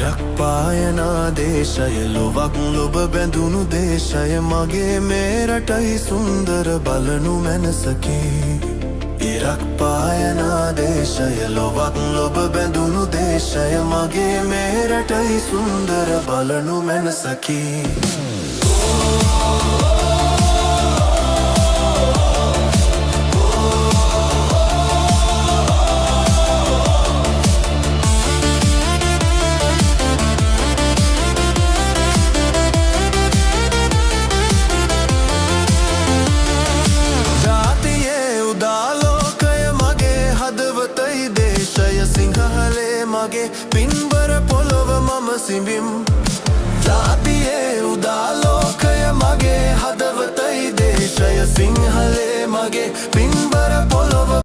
ඉරක් පායනා දේශය ලොවක් ලොබ බැඳුණු දේශය මගේ මේ රටයි සුන්දර බලනු මැනසකි ඉරක් පායනා දේශය ලොවක් ලොබ බැඳුණු දේශය මගේ මේ රටයි සුන්දර බලනු මැනසකි මගේ පින්බර පොළොව මම සිඹිම් ජාතියේ උදාලෝකය මගේ හදවතයි දේශය සිංහලේ මගේ පින්බර පොළොව